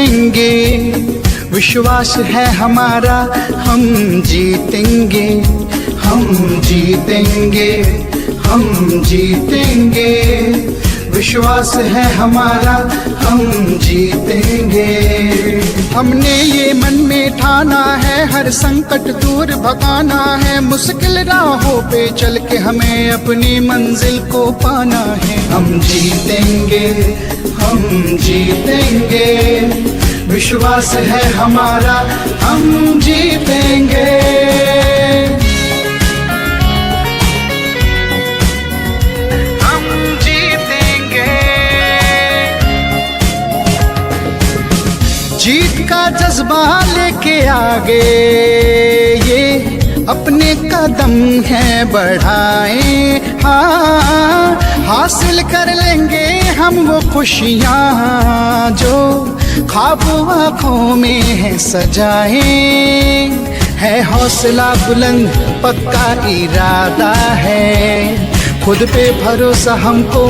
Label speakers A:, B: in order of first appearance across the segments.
A: जीतेंगे, विश्वास है हमारा हम जीतेंगे, हम जीतेंगे, हम जीतेंगे, विश्वास है हमारा हम जीतेंगे। हमने ये मन में ठाना है, हर संकट दूर भगाना है, मुश्किल राहों पे चल के हमें अपनी मंजिल को पाना है। हम जीतेंगे, हम जीतेंगे, विश्वास है हमारा हम जीतेंगे। जीत का जज्बा लेके आगे ये अपने कदम है बढ़ाएं, हाँ हासिल कर लेंगे हम वो खुशियाँ जो ख्वाब आँखों में है सजाएं। है हौसला बुलंद पक्का इरादा है, खुद पे भरोसा हमको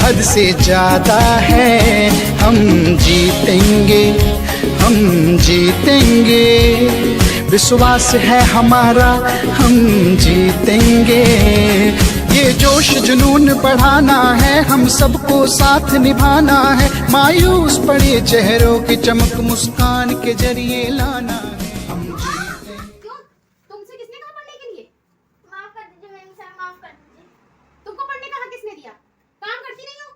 A: हद से ज्यादा है। हम जीतेंगे, हम जीतेंगे, विश्वास है हमारा हम जीतेंगे। ये जोश जुनून बढ़ाना है, हम सबको साथ निभाना है, मायूस पड़े चेहरों की चमक मुस्कान के जरिए लाना है। हम जीतेंगे।
B: क्यों? तुमसे किसने कहा पढ़ने के लिए?
C: माफ कर दीजिए मैम सर, माफ कर दीजिए।
B: तुमको पढ़ने का हक किसने दिया? काम करती नहीं हो?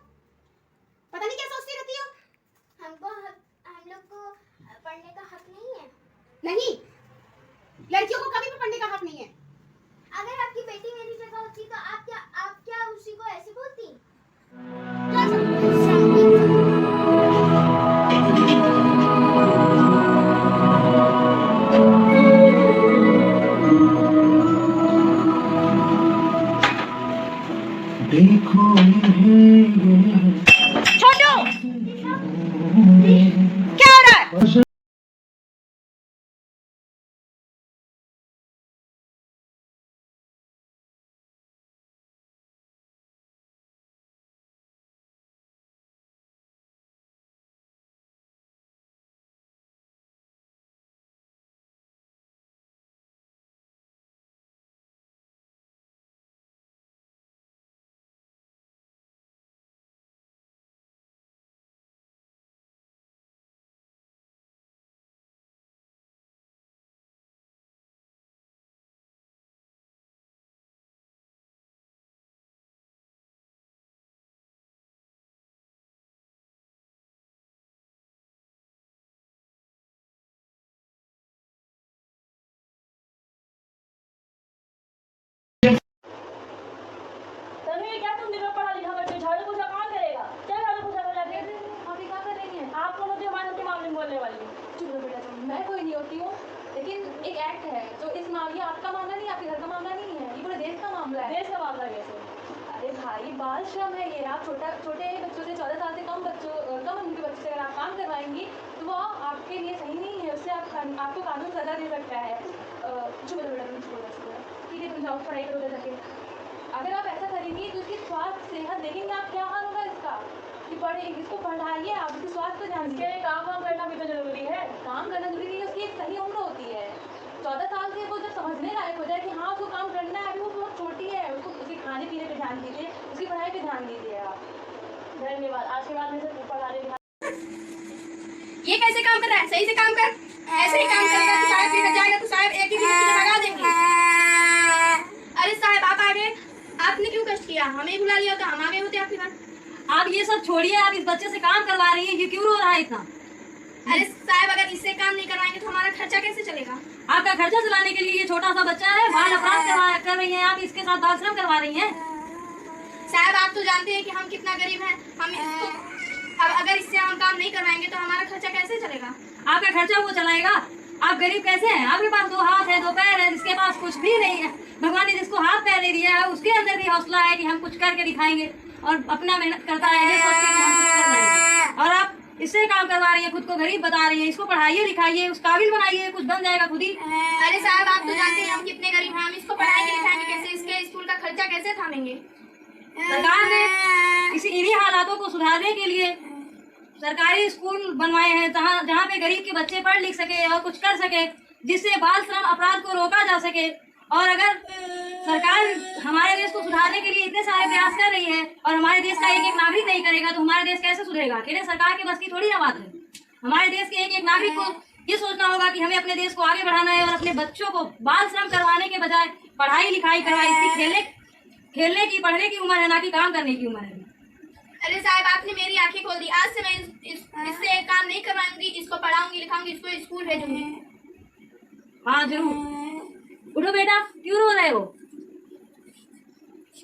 B: पता नहीं क्या सोचती रहती हो?
C: हम लोग को पढ़ने का हक नहीं है।
B: नहीं, लड़कियों को कभी भी पढ़ने का हक नहीं है।
C: अगर आपकी बेटी मेरी जगह होती तो आप क्या उसी को ऐसे बोलती?
A: देखो
B: छोटू, क्या हो रहा है?
D: मैं कोई नहीं होती हूँ, लेकिन एक एक्ट है जो इस मामले, आपका मामला नहीं, आपके घर का मामला नहीं है, ये पूरे देश का मामला है। देश का मामला कैसे? अरे भाई बाल श्रम है ये। आप छोटे बच्चों से 14 साल से कम उम्र के बच्चों से अगर आप काम करवाएंगी तो वो आपके लिए सही नहीं है, उससे आपको कानून सजा दे सकता है। चुप रहो बेटा, ठीक है, तुम जाओ पढ़ाई करो जाके। अगर आप ऐसा करेंगी तो उसकी स्वास्थ्य सेहत देखेंगे आप, क्या हाल होगा इसका। कि पढ़े, इसको पढ़ाइए, आप उसकी स्वास्थ्य को जान के काम करना भी तो जरूरी है। काम करना जरूरी है, उसकी एक सही उम्र होती है। 14 साल से वो जब समझने लायक हो जाए कि हाँ उसको काम करना है, अभी वो बहुत छोटी है, उसको उसके खाने पीने पे ध्यान दीजिए, उसकी पढ़ाई पे ध्यान दीजिए आप। धन्यवाद। आज के बाद में से पढ़ा रहे।
B: ये कैसे काम कर रहा है? सही से काम कर। ऐसे ही काम करेगा तो साहब बिगड़ जाएगा, तो साहब एक ही दिन तुझे भगा देंगे। अरे साहब आप आ गए, आपने क्यों कष्ट किया? हमें बुला लिया तो हम आ गए होते आपके पास।
D: आप ये सब छोड़िए, आप इस बच्चे से काम करवा रही है, ये क्यों रो रहा है इतना?
B: अरे साहब अगर इससे काम नहीं करवाएंगे तो हमारा खर्चा कैसे चलेगा?
D: आपका खर्चा चलाने के लिए ये छोटा सा बच्चा है, बाल अपराध कर रही हैं आप, इसके साथ बाल श्रम करवा रही हैं।
B: साहब आप तो जानते हैं कि हम कितना गरीब हैं, हम इसको अब अगर इससे हम काम नहीं करवाएंगे तो हमारा खर्चा कैसे चलेगा?
D: आपका खर्चा वो चलाएगा? आप गरीब कैसे हैं? आपके पास 2 हाथ है, 2 पैर है, जिसके पास कुछ भी नहीं है। भगवान ने जिसको हाथ पैर दे दिया है उसके अंदर भी हौसला है कि हम कुछ करके दिखाएंगे, और अपना मेहनत करता है ये सोच के कि हम कुछ कर लेंगे। और आप इससे काम करवा रही है, खुद को गरीब बता रही है। इसको पढ़ाइए लिखाइए, उस काबिल बनाइए, कुछ बन जाएगा खुद ही।
B: अरे साहब आप तो जानते हैं हम कितने गरीब हैं, हम इसको पढ़ाएंगे लिखाएंगे कैसे? इसके स्कूल का खर्चा कैसे थामेंगे?
D: सरकार ने इन्हीं हालातों को सुधारने के लिए
E: सरकारी स्कूल बनवाए हैं जहाँ पे गरीब के बच्चे पढ़ लिख सके और कुछ कर सके, जिससे बाल श्रम अपराध को रोका जा सके। और अगर सरकार हमारे देश को सुधारने के लिए इतने सारे प्रयास कर रही है और हमारे देश का एक एक नागरिक नहीं करेगा तो हमारा देश कैसे सुधरेगा? अकेले सरकार के बस की थोड़ी ना बात है। हमारे देश के एक एक नागरिक को ये सोचना होगा कि हमें अपने देश को आगे बढ़ाना है और अपने बच्चों को बाल श्रम करवाने के बजाय पढ़ाई लिखाई करवाए। इसकी खेलने की पढ़ने की उम्र है, ना कि काम करने की उम्र है।
B: अरे साहब, आपने मेरी आंखें खोल दी। आज से मैं इससे काम नहीं करवाऊंगी, इसको पढ़ाऊंगी लिखाऊंगी, इसको स्कूल भेजूंगी।
E: हाँ जरूर। उठो बेटा, क्यों रो रहे हो?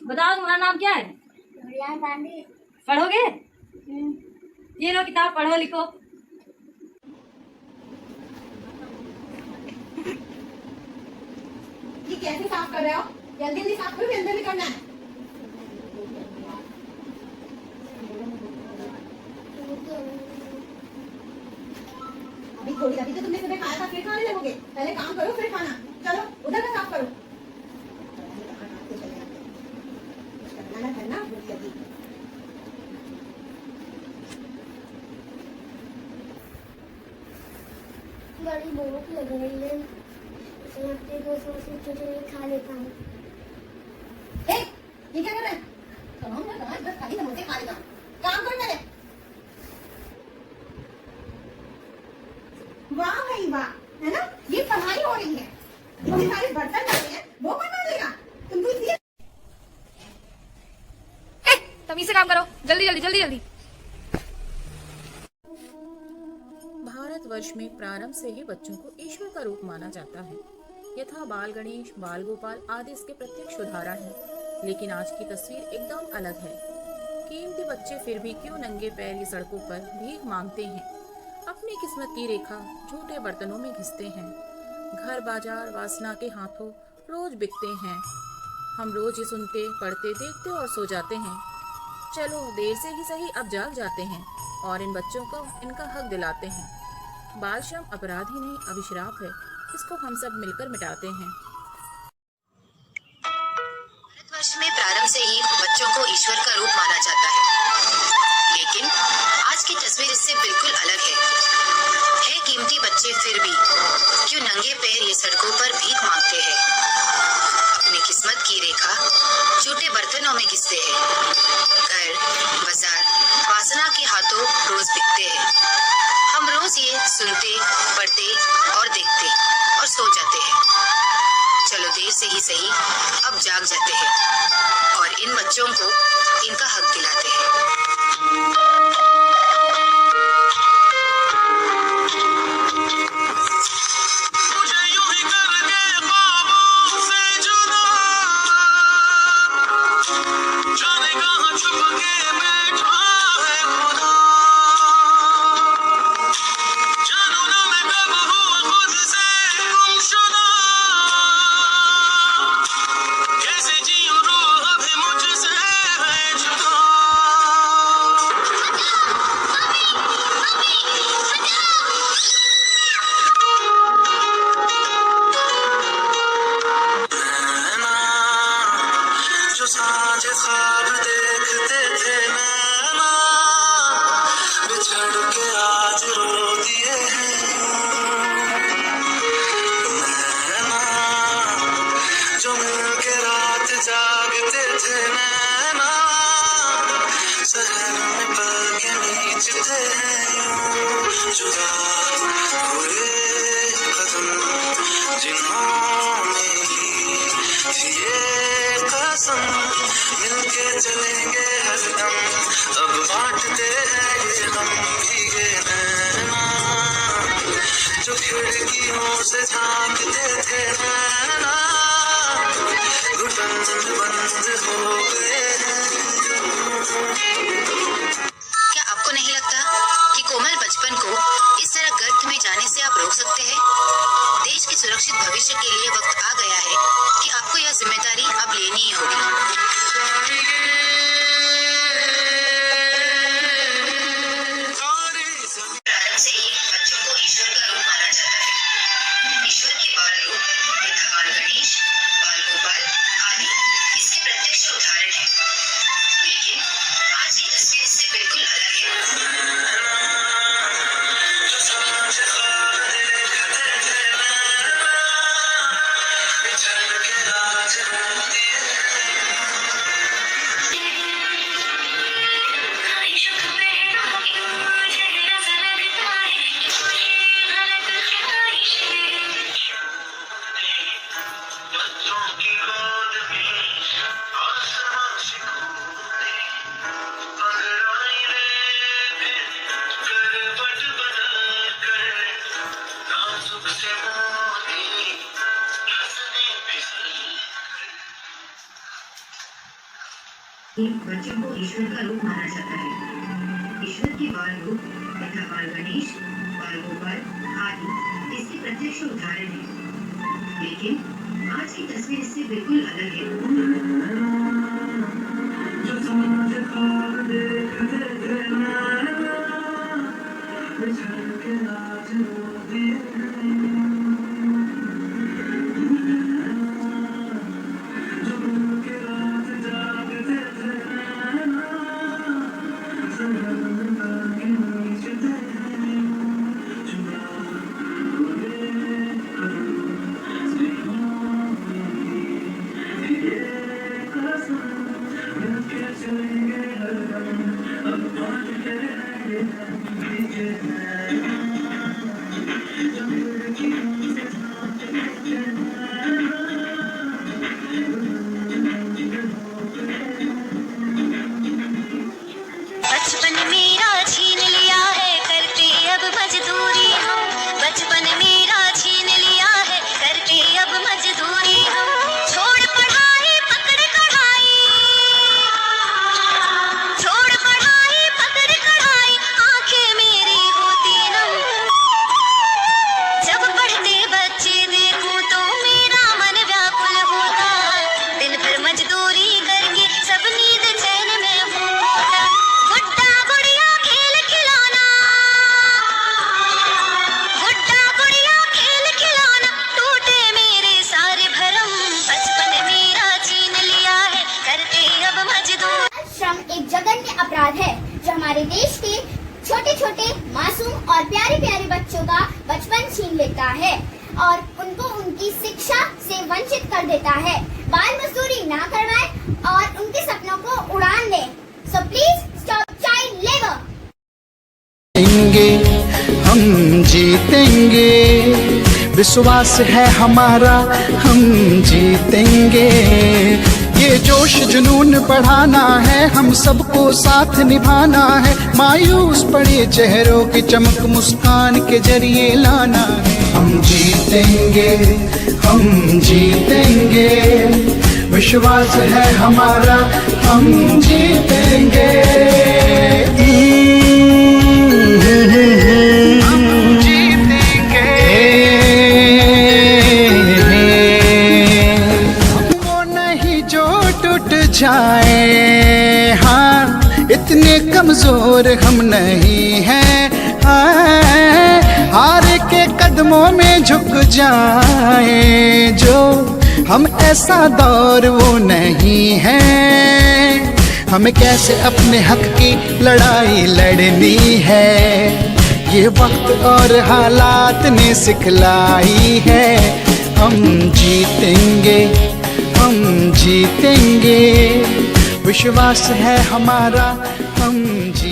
E: बताओ तुम्हारा नाम क्या है? पढ़ोगे? ये लो किताब, पढ़ो लिखो।
F: ये कैसे साफ कर रहे हो? जल्दी जल्दी साफ करो, फिर अंदर निकलना है। अभी तो तुमने सुबह खाया था, फिर खाने लगोगे? पहले काम करो फिर खाना। चलो उधर का साफ करो। करना भूख लगी।
C: बड़ी भूख लग रही है, खा लेता हूँ।
F: ये क्या कर रहे हैं? बस खाली समोसे खा लेता हूँ। काम कर मेरे। वाह भाई वाह, है ना? ये पढ़ाई हो रही है, ये सारे बर्तन डाले हैं, वो कौन मारेगा तुमको? इसलिए
B: तमीज से काम करो, जल्दी जल्दी जल्दी जल्दी।
G: भारतवर्ष में प्रारंभ से ही बच्चों को ईश्वर का रूप माना जाता है। यथा बाल गणेश, बाल गोपाल आदि इसके प्रत्यक्ष उदाहरण हैं। लेकिन आज की तस्वीर एकदम अलग है। कीमती बच्चे फिर भी क्यों नंगे पैर ये सड़कों पर भीख मांगते हैं? अपनी किस्मत की रेखा झूठे बर्तनों में घिसते हैं। घर बाजार वासना के हाथों रोज बिकते हैं। हम रोज ही सुनते, पढ़ते, देखते और सो जाते हैं। चलो देर से ही सही अब जाग जाते हैं और इन बच्चों को इनका हक दिलाते हैं। बाल श्रम अपराध ही नहीं, अभिश्राप है। इसको हम सब मिलकर मिटाते हैं।
H: भारतवर्ष में प्रारंभ से ही बच्चों को ईश्वर का रूप माना जाता है। लेकिन आज की तस्वीर इससे बिल्कुल अलग है कीमती बच्चे फिर भी क्यों नंगे पैर ये सड़कों पर भीख मांगते हैं? अपनी किस्मत की रेखा झूठे बर्तनों में घिसते हैं। घर बाजार वासना के हाथों रोज बिकते हैं। हम रोज ये सुनते, पढ़ते और देखते और सो जाते हैं। चलो देर से ही सही अब जाग जाते हैं और इन बच्चों को इनका हक दिलाते हैं।
I: चलेंगे हरदम, अब बांटते हैं ये हम भीगे नैना, जो खिड़कियों से झांकते थे नैना, घुटन बंद हो गए।
H: क्या आपको नहीं लगता कि कोमल बचपन को इस तरह गर्त में जाने से आप रोक सकते हैं? देश के सुरक्षित भविष्य के लिए वक्त आ गया है कि आपको यह जिम्मेदारी अब लेनी ही होगी। से ही बच्चों को ईश्वर का रूप माना जाता है। ईश्वर के बाल रूप यथा बाल गणेश, बाल गोपाल आदि इसके प्रत्यक्ष उदाहरण हैं। लेकिन आज की तस्वीर इससे बिल्कुल अलग है। कि बच्चों को ईश्वर का रूप माना जाता है। ईश्वर के बाल रूप तथा बाल गणेश, बाल गोपाल आदि इसके प्रत्यक्ष उदाहरण हैं। लेकिन आज की तस्वीर इससे बिल्कुल अलग है। बचपन मेरा छीन लिया है, करते अब मजदूरी हम। बचपन मेरा छीन लिया है, करते अब मजदूरी हम। छोड़ पढ़ाई पकड़ कढ़ाई, छोड़ पढ़ाई पकड़ कढ़ाई, आंखें मेरी होती नम। जब पढ़ते बच्चे देखूं तो मेरा मन व्याकुल होता। दिन भर मजदूरी करके सब नींद चैन में होता। गुड्डा गुड़िया खेल खिलौना, गुड्डा गुड़िया खेल खिलौना, टूटे मेरे सारे भरम। बचपन मेरा छीन लिया है, करते अब मजदूर।
C: श्रम एक जघन्य अपराध है जो हमारे देश के छोटे छोटे मासूम और प्यारे प्यारे बच्चों का बचपन छीन लेता है और उनको उनकी शिक्षा से वंचित कर देता है। बाल मजदूरी ना करवाएं और उनके सपनों को उड़ान दें। So please stop child labour.
A: हम जीतेंगे, विश्वास है हमारा, हम जीतेंगे। ये जोश जुनून बढ़ाना है, हम सबको साथ निभाना है। मायूस पड़े चेहरों की चमक मुस्कान के जरिए लाना है। हम जीतेंगे, हम जीतेंगे, विश्वास है हमारा, हम जीतेंगे। हम जीतेंगे। वो नहीं जो टूट जाए, हाँ इतने कमजोर हम नहीं हैं। हार के कदमों में झुक जाए जो, हम ऐसा दौर वो नहीं है। हमें कैसे अपने हक की लड़ाई लड़नी है, ये वक्त और हालात ने सिखलाई है। हम जीतेंगे, हम जीतेंगे, विश्वास है हमारा, हम जीतेंगे।